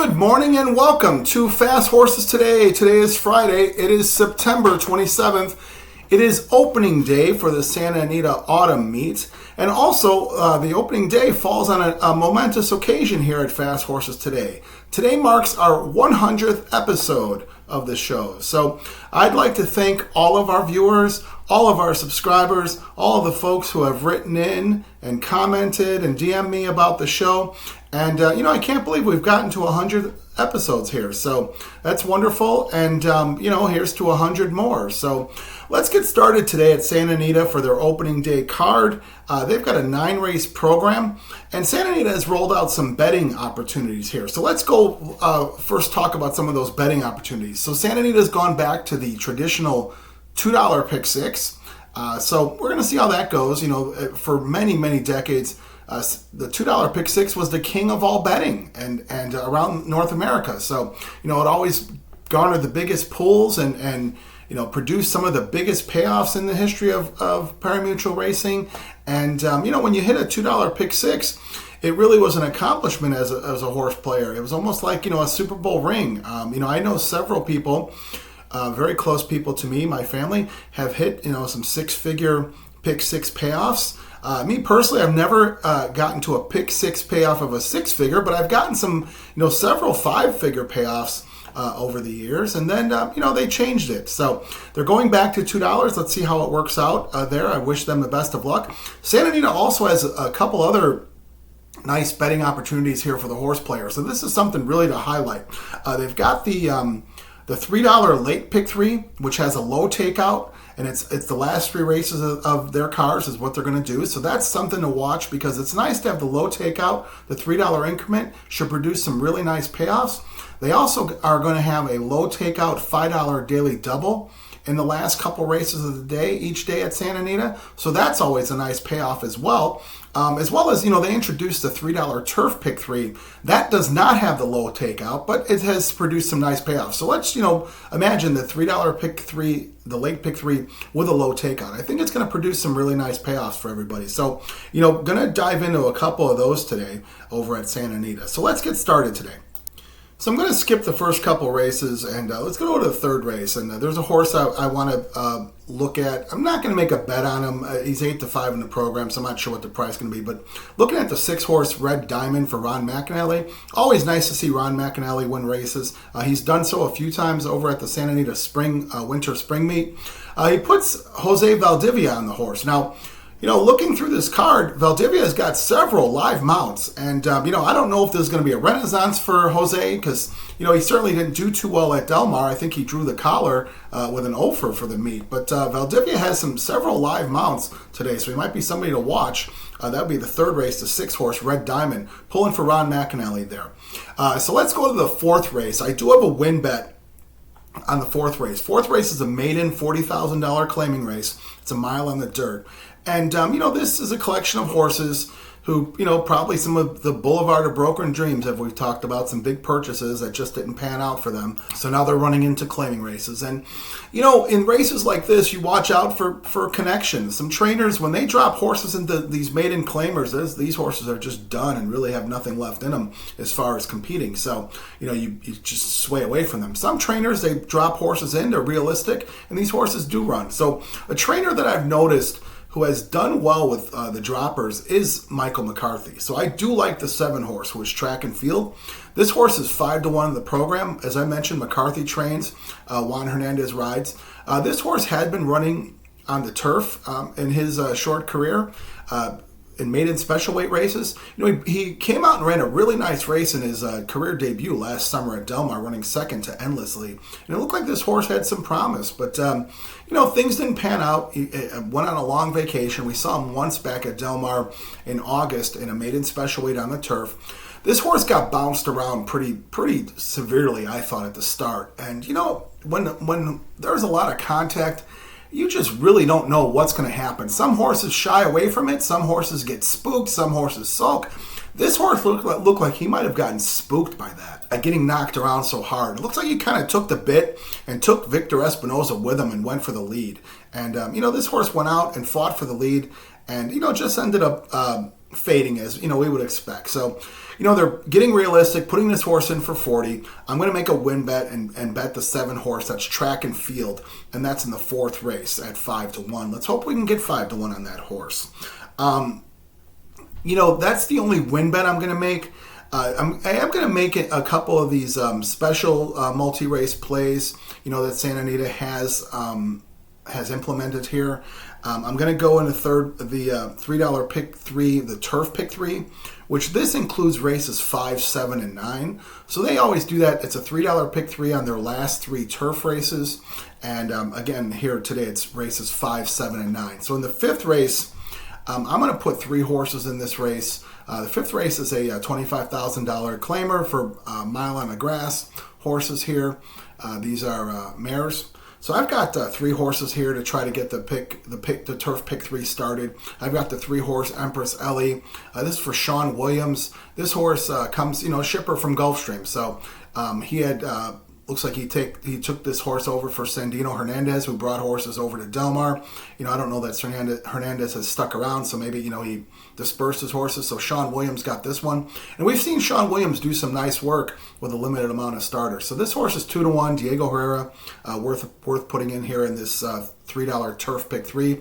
Good morning and welcome to Fast Horses Today. Today is Friday. It is September 27th. It is opening day for the Santa Anita Autumn Meet. And also, the opening day falls on a momentous occasion here at Fast Horses Today. Today marks our 100th episode of the show. So I'd like to thank all of our viewers, all of our subscribers, all of the folks who have written in and commented and DM'd me about the show. And, I can't believe we've gotten to 100 episodes here. So that's wonderful. And, here's to 100 more. So let's get started today at Santa Anita for their opening day card. They've got a 9-race program. And Santa Anita has rolled out some betting opportunities here. So let's go first talk about some of those betting opportunities. So Santa Anita has gone back to the traditional $2 pick six. So we're going to see how that goes. For many, many decades, the $2 pick six was the king of all betting and around North America. So, it always garnered the biggest pools and produced some of the biggest payoffs in the history of parimutuel racing. And, when you hit a $2 pick six, it really was an accomplishment as a horse player. It was almost like, a Super Bowl ring. I know several people, very close people to me, my family, have hit, some six-figure pick six payoffs. Me personally, I've never gotten to a pick six payoff of a six-figure, but I've gotten some, several five-figure payoffs over the years. And then, they changed it. So they're going back to $2. Let's see how it works out there. I wish them the best of luck. Santa Anita also has a couple other nice betting opportunities here for the horse players. So this is something really to highlight. They've got the $3 late pick three, which has a low takeout, and it's the last 3 races of their cars is what they're going to do. So that's something to watch because it's nice to have the low takeout. The $3 increment should produce some really nice payoffs. They also are going to have a low takeout $5 daily double in the last couple races of the day, each day at Santa Anita. So that's always a nice payoff as well. As well as, they introduced the $3 turf pick three. That does not have the low takeout, but it has produced some nice payoffs. So let's, imagine the $3 pick three, the late pick three with a low takeout. I think it's going to produce some really nice payoffs for everybody. So, going to dive into a couple of those today over at Santa Anita. So let's get started today. So I'm going to skip the first couple races and let's go to the third race. And there's a horse I want to look at. I'm not going to make a bet on him. He's 8-5 in the program, so I'm not sure what the price is going to be. But looking at the 6-horse Red Diamond for Ron McAnally, always nice to see Ron McAnally win races. He's done so a few times over at the Santa Anita winter spring meet. He puts Jose Valdivia on the horse. Now, looking through this card, Valdivia has got several live mounts. And, I don't know if there's going to be a renaissance for Jose because, he certainly didn't do too well at Del Mar. I think he drew the collar with an offer for the meet. But Valdivia has several live mounts today, so he might be somebody to watch. That would be the third race, the 6-horse Red Diamond, pulling for Ron McAnally there. So let's go to the fourth race. I do have a win bet on the fourth race. Fourth race is a maiden $40,000 claiming race. It's a mile on the dirt. And, this is a collection of horses who, probably some of the Boulevard of Broken Dreams, have we've talked about, some big purchases that just didn't pan out for them. So now they're running into claiming races. And, in races like this, you watch out for connections. Some trainers, when they drop horses into these maiden claimers, these horses are just done and really have nothing left in them as far as competing. So, you just sway away from them. Some trainers, they drop horses in, they're realistic, and these horses do run. So a trainer that I've noticed who has done well with the droppers is Michael McCarthy. So I do like the 7-horse, who is track and field. This horse is 5-1 in the program. As I mentioned, McCarthy trains, Juan Hernandez rides. This horse had been running on the turf in his short career in maiden special weight races. He came out and ran a really nice race in his career debut last summer at Del Mar, running second to Endlessly. And it looked like this horse had some promise, but things didn't pan out. He went on a long vacation. We saw him once back at Del Mar in August in a maiden special weight on the turf. This horse got bounced around pretty severely, I thought, at the start. And when there's a lot of contact, you just really don't know what's going to happen. Some horses shy away from it. Some horses get spooked. Some horses sulk. This horse looked like he might have gotten spooked by that, getting knocked around so hard. It looks like he kind of took the bit and took Victor Espinoza with him and went for the lead. And, this horse went out and fought for the lead and, just ended up fading as, we would expect. So, they're getting realistic, putting this horse in for 40. I'm going to make a win bet and bet the 7 horse. That's Track and Field, and that's in the 4th race at 5-1. Let's hope we can get 5-1 on that horse. That's the only win bet I'm going to make. I am going to make a couple of these special multi-race plays, that Santa Anita has implemented here. I'm going to go in the $3 pick 3, the turf pick 3, which this includes races 5, 7, and 9. So they always do that. It's a $3 pick 3 on their last 3 turf races. And again, here today it's races 5, 7, and 9. So in the 5th race, I'm going to put 3 horses in this race. The 5th race is a $25,000 claimer for mile on the grass horses here. These are mares. So I've got 3 horses here to try to get the turf pick 3 started. I've got the 3-horse Empress Ellie. This is for Sean Williams. This horse comes, shipper from Gulfstream. So he had looks like he took this horse over for Sandino Hernandez, who brought horses over to Del Mar. I don't know that Hernandez has stuck around, so maybe, he dispersed his horses. So Sean Williams got this one. And we've seen Sean Williams do some nice work with a limited amount of starters. So this horse is 2-1, Diego Herrera, worth putting in here in this $3 turf pick 3.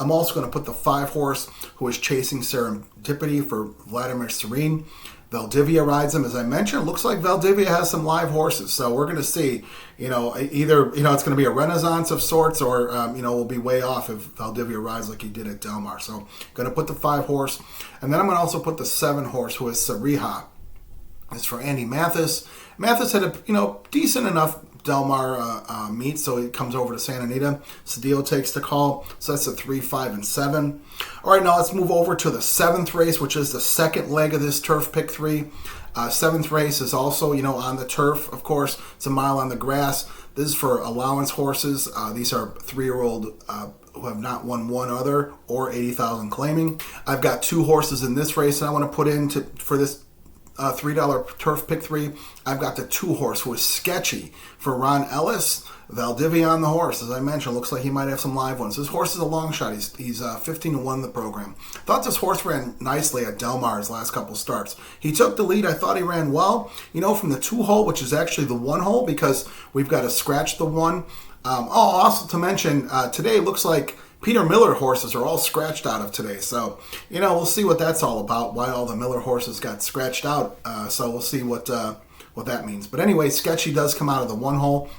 I'm also going to put the 5-horse who is Chasing Serendipity for Vladimir Serene. Valdivia rides him, as I mentioned. It looks like Valdivia has some live horses, so we're going to see. Either it's going to be a renaissance of sorts, or we'll be way off if Valdivia rides like he did at Del Mar. So, going to put the 5-horse, and then I'm going to also put the 7-horse, who is Sarija. It's for Andy Mathis. Mathis had a decent enough Del Mar meet, so he comes over to Santa Anita. Cedillo takes the call, so that's a 3, 5, and 7. All right, now let's move over to the 7th race, which is the second leg of this turf pick 3. 7th race is also, on the turf, of course. It's a mile on the grass. This is for allowance horses. These are 3-year-old who have not won one other or 80,000 claiming. I've got 2 horses in this race that I want to put in for this $3 turf pick 3. I've got the 2-horse who is Sketchy for Ron Ellis. Valdivia on the horse, as I mentioned, looks like he might have some live ones. This horse is a long shot. He's 15-1 in the program. Thought this horse ran nicely at Del Mar his last couple starts. He took the lead. I thought he ran well, from the 2-hole, which is actually the 1-hole, because we've got to scratch the 1. Also to mention, today looks like Peter Miller horses are all scratched out of today. So, we'll see what that's all about, why all the Miller horses got scratched out. So we'll see what that means. But anyway, Sketchy does come out of the 1-hole.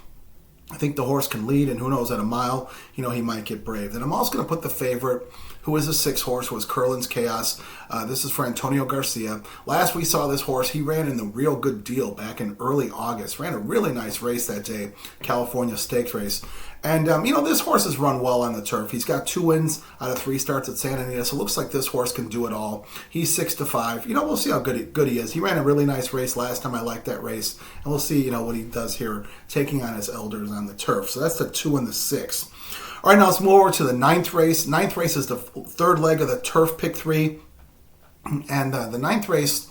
I think the horse can lead, and who knows, at a mile, he might get braved. And I'm also going to put the favorite, who is a 6-horse, who is Curlin's Chaos. This is for Antonio Garcia. Last we saw this horse, he ran in the Real Good Deal back in early August. Ran a really nice race that day, California Stakes race. And, this horse has run well on the turf. He's got 2 wins out of 3 starts at Santa Anita, so it looks like this horse can do it all. He's 6-5. We'll see how good he is. He ran a really nice race last time. I liked that race. And we'll see, what he does here, taking on his elders on the turf. So that's the 2 and the 6. All right, now let's move over to the 9th race. 9th race is the 3rd leg of the turf pick 3. And the 9th race,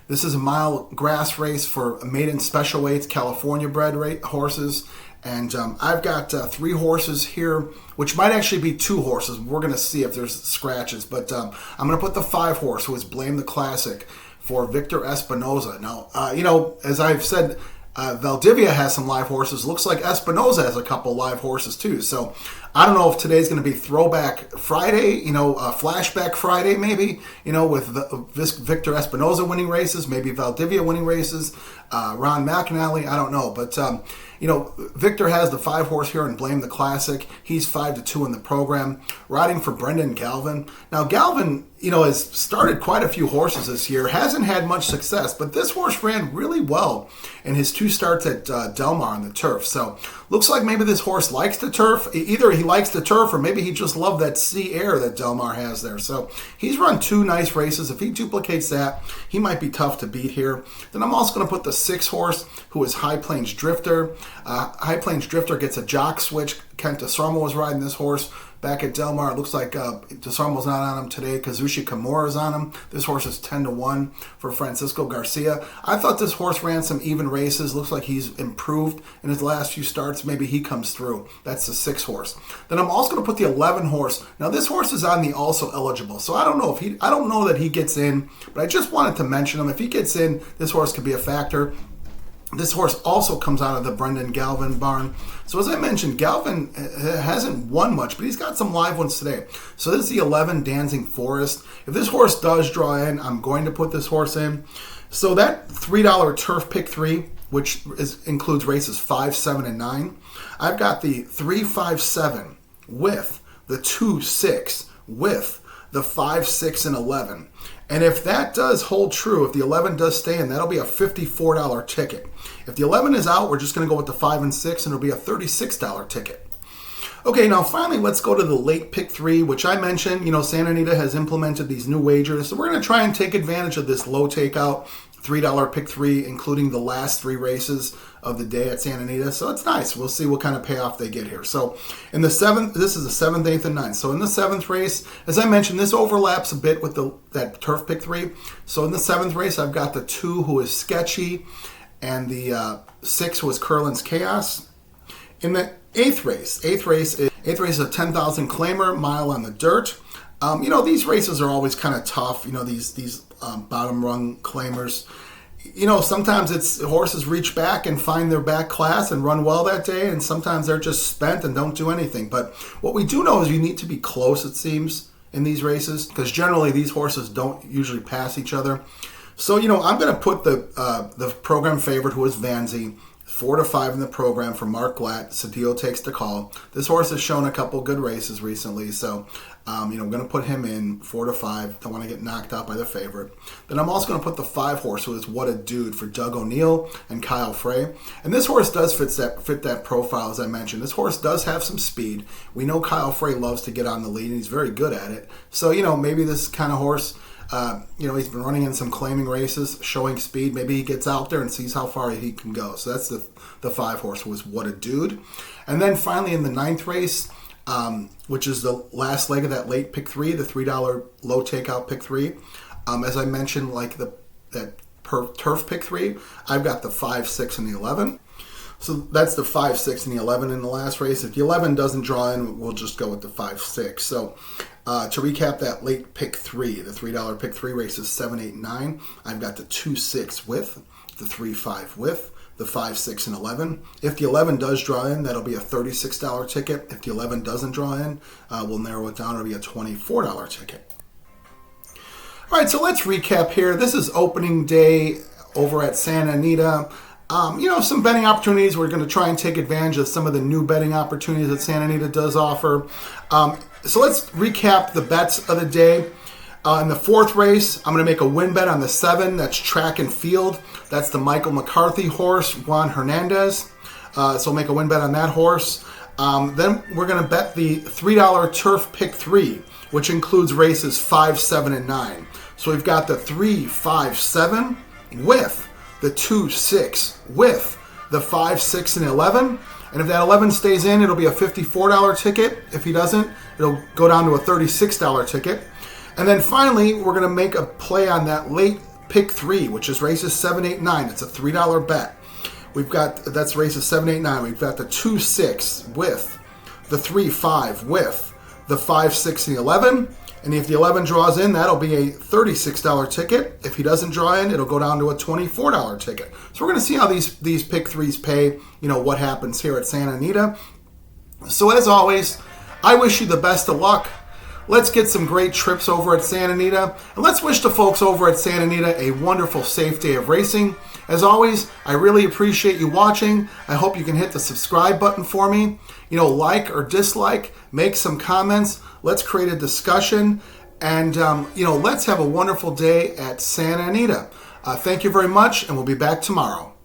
this is a mile grass race for maiden special weights, California bred horses. And I've got 3 horses here, which might actually be 2 horses. We're going to see if there's scratches. But I'm going to put the 5-horse, who is Blame the Classic, for Victor Espinoza. Now, as I've said, Valdivia has some live horses. Looks like Espinoza has a couple live horses too. So I don't know if today's going to be Throwback Friday, Flashback Friday maybe, with Victor Espinoza winning races, maybe Valdivia winning races, Ron McAnally, I don't know. But, Victor has the 5-horse here and Blame the Classic. He's 5-2 in the program, riding for Brendan Galvin. Now, Galvin, has started quite a few horses this year, hasn't had much success, but this horse ran really well in his 2 starts at Del Mar on the turf. So, looks like maybe this horse likes the turf. Either he likes the turf, or maybe he just loved that sea air that Del Mar has there. So, he's run 2 nice races. If he duplicates that, he might be tough to beat here. Then I'm also going to put the 6-horse, who is High Plains Drifter. High Plains Drifter gets a jock switch Kent DeSarmo was riding this horse back at Del Mar. It looks like DeSarmo's not on him today. Kazushi Kimura's on him. This horse is 10-1 for Francisco Garcia. I thought this horse ran some even races. Looks like he's improved in his last few starts. Maybe he comes through. That's the 6 horse. Then I'm also going to put the 11 horse. Now this horse is on the also eligible, so I don't know that he gets in, but I just wanted to mention him. If he gets in, this horse could be a factor. This horse also comes out of the Brendan Galvin barn. So as I mentioned, Galvin hasn't won much, but he's got some live ones today. So this is the 11 Dancing Forest. If this horse does draw in, I'm going to put this horse in. So that $3 Turf Pick 3, which includes races 5, 7, and 9. I've got the 3, 5, 7 with the 2, 6 with the 5, 6, and 11. And if that does hold true, if the 11 does stay in, that'll be a $54 ticket. If the 11 is out, we're just going to go with the 5 and 6, and it'll be a $36 ticket. Okay, now finally, let's go to the late pick 3, which I mentioned. Santa Anita has implemented these new wagers, so we're going to try and take advantage of this low takeout $3 pick 3, including the last 3 races of the day at Santa Anita. So it's nice. We'll see what kind of payoff they get here. So in the 7th, this is the 7th, 8th, and 9th. So in the 7th race, as I mentioned, this overlaps a bit with that Turf Pick 3. So in the 7th race, I've got the 2 who is Sketchy, and the 6 was Curlin's Chaos. In the 8th race is a 10,000 claimer, mile on the dirt. These races are always kind of tough. These bottom rung claimers. Sometimes it's horses reach back and find their back class and run well that day, and sometimes they're just spent and don't do anything. But what we do know is you need to be close, it seems, in these races, because generally these horses don't usually pass each other. So, I'm going to put the program favorite, who is Vanzi, 4-5 in the program for Mark Glatt. Cedillo takes the call. This horse has shown a couple good races recently, so I'm going to put him in 4-5. Don't want to get knocked out by the favorite. Then I'm also going to put the 5 horse, who is What a Dude, for Doug O'Neill and Kyle Frey. And this horse does fit that profile, as I mentioned. This horse does have some speed. We know Kyle Frey loves to get on the lead, and he's very good at it. So, maybe this kind of horse, he's been running in some claiming races, showing speed. Maybe he gets out there and sees how far he can go. So that's the 5 horse, who is What a Dude. And then finally in the 9th race, which is the last leg of that late pick 3, the $3 low takeout pick 3. As I mentioned, like that turf pick 3, I've got the 5, 6, and the 11. So that's the 5, 6, and the 11 in the last race. If the 11 doesn't draw in, we'll just go with the 5, 6. So to recap that late pick 3, the $3 pick 3 races 7, 8, 9. I've got the 2, 6 with, the 3, 5 with, the 5, 6, and 11. If the 11 does draw in, that'll be a $36 ticket. If the 11 doesn't draw in, we'll narrow it down. It'll be a $24 ticket. All right, so let's recap here. This is opening day over at Santa Anita. Some betting opportunities. We're going to try and take advantage of some of the new betting opportunities that Santa Anita does offer. So let's recap the bets of the day. In the 4th race, I'm going to make a win bet on the 7. That's Track and Field. That's the Michael McCarthy horse, Juan Hernandez. So we'll make a win bet on that horse. Then we're going to bet the $3 Turf Pick 3, which includes races 5, 7, and 9. So we've got the 3, 5, 7 with the 2, 6 with the 5, 6, and 11. And if that 11 stays in, it'll be a $54 ticket. If he doesn't, it'll go down to a $36 ticket. And then finally, we're going to make a play on that late pick 3, which is races 7, 8, 9. It's a $3 bet. That's races 7, 8, 9. We've got the 2, 6 with the 3, 5 with the 5, 6, and the 11. And if the 11 draws in, that'll be a $36 ticket. If he doesn't draw in, it'll go down to a $24 ticket. So we're going to see how these pick 3s pay, what happens here at Santa Anita. So as always, I wish you the best of luck. Let's get some great trips over at Santa Anita. And let's wish the folks over at Santa Anita a wonderful, safe day of racing. As always, I really appreciate you watching. I hope you can hit the subscribe button for me. Like or dislike, make some comments. Let's create a discussion. And, let's have a wonderful day at Santa Anita. Thank you very much, and we'll be back tomorrow.